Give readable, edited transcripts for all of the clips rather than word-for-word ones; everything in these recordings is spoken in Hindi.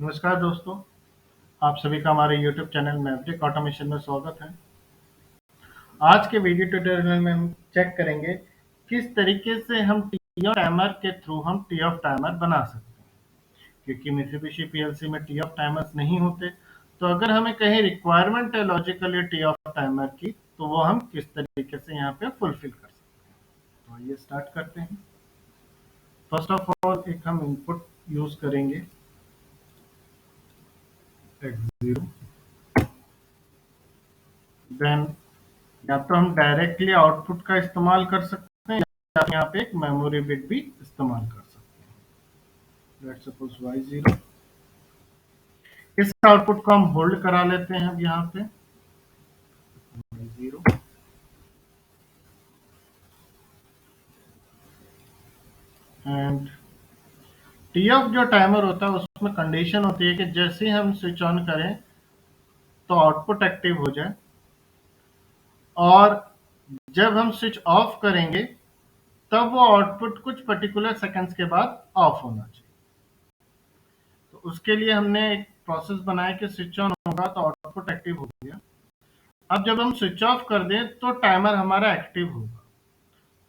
नमस्कार दोस्तों, आप सभी का हमारे YouTube चैनल मैवरिक ऑटोमेशन में स्वागत है। आज के वीडियो ट्यूटोरियल में हम चेक करेंगे किस तरीके से हम टी ऑफ टाइमर के थ्रू हम टी ऑफ टाइमर बना सकते हैं। क्योंकि मित्सुबिशी पीएलसी में टी ऑफ टाइमर्स नहीं होते, तो अगर हमें कहीं रिक्वायरमेंट है लॉजिकली टी ऑफ टाइमर की, तो वो हम किस तरीके से यहाँ पे फुलफिल कर सकते हैं। तो आइए स्टार्ट करते हैं। फर्स्ट ऑफ ऑल एक हम इनपुट यूज करेंगे x0, देन या तो हम डायरेक्टली आउटपुट का इस्तेमाल कर सकते हैं या यहाँ पे एक मेमोरी बिट भी इस्तेमाल कर सकते हैं। लेट्स सपोज y0, इस आउटपुट को हम होल्ड करा लेते हैं अब यहाँ पे y0, एंड टी ऑफ जो टाइमर होता है उसमें कंडीशन होती है कि जैसे ही हम स्विच ऑन करें तो आउटपुट एक्टिव हो जाए, और जब हम स्विच ऑफ करेंगे तब वो आउटपुट कुछ पर्टिकुलर सेकंड्स के बाद ऑफ होना चाहिए। तो उसके लिए हमने एक प्रोसेस बनाया कि स्विच ऑन होगा तो आउटपुट एक्टिव हो गया। अब जब हम स्विच ऑफ कर दें तो टाइमर हमारा एक्टिव होगा।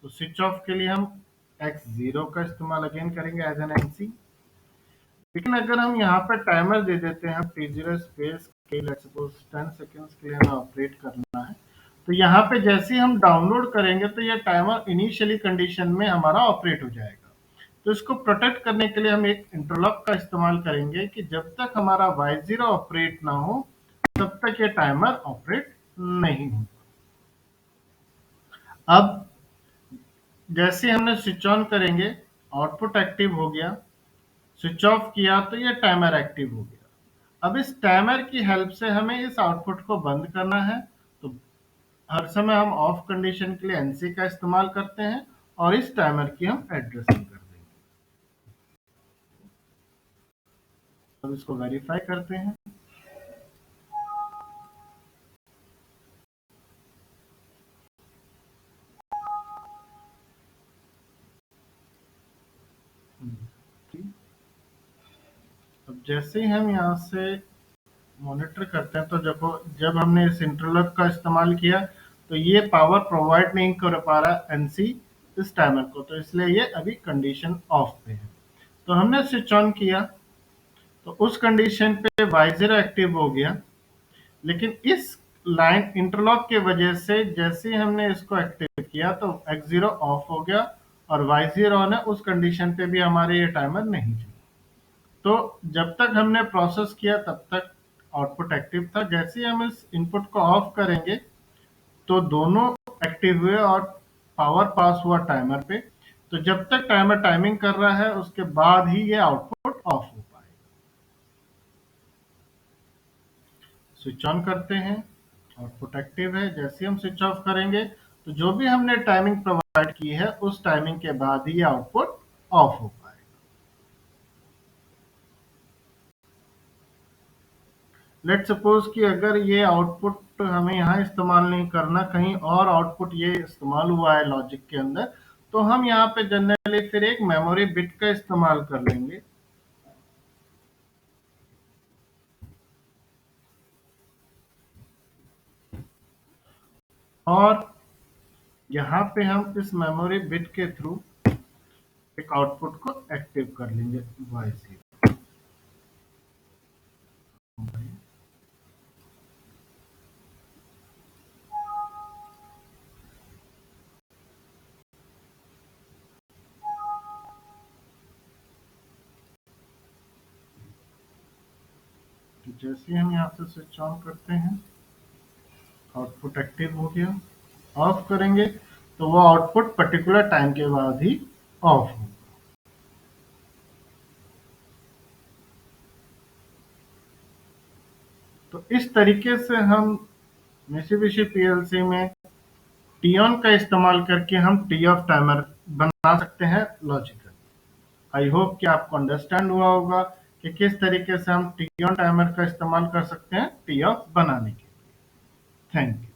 तो स्विच ऑफ के लिए हम x0 का इस्तेमाल अगेन करेंगे एज एन एनसी। लेकिन अगर हम यहाँ पर टाइमर दे देते हैं t0 स्पेस के, लेट्स सपोज 10 सेकंड्स के लिए हमें ऑपरेट करना है, तो यहाँ पे जैसे ही हम डाउनलोड करेंगे तो ये टाइमर इनिशियली कंडीशन में हमारा ऑपरेट हो जाएगा। तो इसको प्रोटेक्ट करने के लिए हम एक इंटरलॉक का इस्तेमाल करेंगे कि जब तक हमारा y0 ऑपरेट ना हो तब तक ये टाइमर ऑपरेट नहीं होगा। अब जैसे हमने स्विच ऑन करेंगे, आउटपुट एक्टिव हो गया, स्विच ऑफ किया तो ये टाइमर एक्टिव हो गया। अब इस टाइमर की हेल्प से हमें इस आउटपुट को बंद करना है, तो हर समय हम ऑफ कंडीशन के लिए एनसी का इस्तेमाल करते हैं और इस टाइमर की हम एड्रेसिंग कर देंगे। अब इसको वेरीफाई करते हैं। अब जैसे ही हम यहाँ से मॉनिटर करते हैं तो जब हमने इस इंटरलॉक का इस्तेमाल किया तो ये पावर प्रोवाइड नहीं कर पा रहा एनसी इस टाइमर को, तो इसलिए ये अभी कंडीशन ऑफ पे है। तो हमने स्विच ऑन किया तो उस कंडीशन पे y0 एक्टिव हो गया, लेकिन इस लाइन इंटरलॉक के वजह से जैसे ही हमने इसको एक्टिव किया तो x0 ऑफ हो गया और y0 ऑन है, उस कंडीशन पे भी हमारे ये टाइमर नहीं चला। तो जब तक हमने प्रोसेस किया तब तक आउटपुट एक्टिव था। जैसे ही हम इस इनपुट को ऑफ करेंगे तो दोनों एक्टिव हुए और पावर पास हुआ टाइमर पे। तो जब तक टाइमर टाइमिंग कर रहा है उसके बाद ही ये आउटपुट ऑफ हो पाएगा। स्विच ऑन करते हैं, आउटपुट एक्टिव है। जैसे हम स्विच ऑफ करेंगे तो जो भी हमने टाइमिंग प्रोवाइड की है उस टाइमिंग के बाद ही ये आउटपुट ऑफ हो पाएगा। लेट सपोज कि अगर ये आउटपुट हमें यहाँ इस्तेमाल नहीं करना, कहीं और आउटपुट ये इस्तेमाल हुआ है लॉजिक के अंदर, तो हम यहाँ पे जनरली फिर एक मेमोरी बिट का इस्तेमाल कर लेंगे। और यहाँ पे हम इस मेमोरी बिट के थ्रू एक आउटपुट को एक्टिव कर लेंगे y0। तो जैसे ही हम यहाँ से स्विच ऑन करते हैं, आउटपुट एक्टिव हो गया। ऑफ करेंगे तो वो आउटपुट पर्टिकुलर टाइम के बाद ही ऑफ होगा। तो इस तरीके से हम मित्सुबिशी पीएलसी में टी ऑन का इस्तेमाल करके हम टी ऑफ टाइमर बना सकते हैं लॉजिकल। आई होप कि आपको अंडरस्टैंड हुआ होगा कि किस तरीके से हम टी ऑन टाइमर का इस्तेमाल कर सकते हैं टी ऑफ बनाने के लिए। Thank you.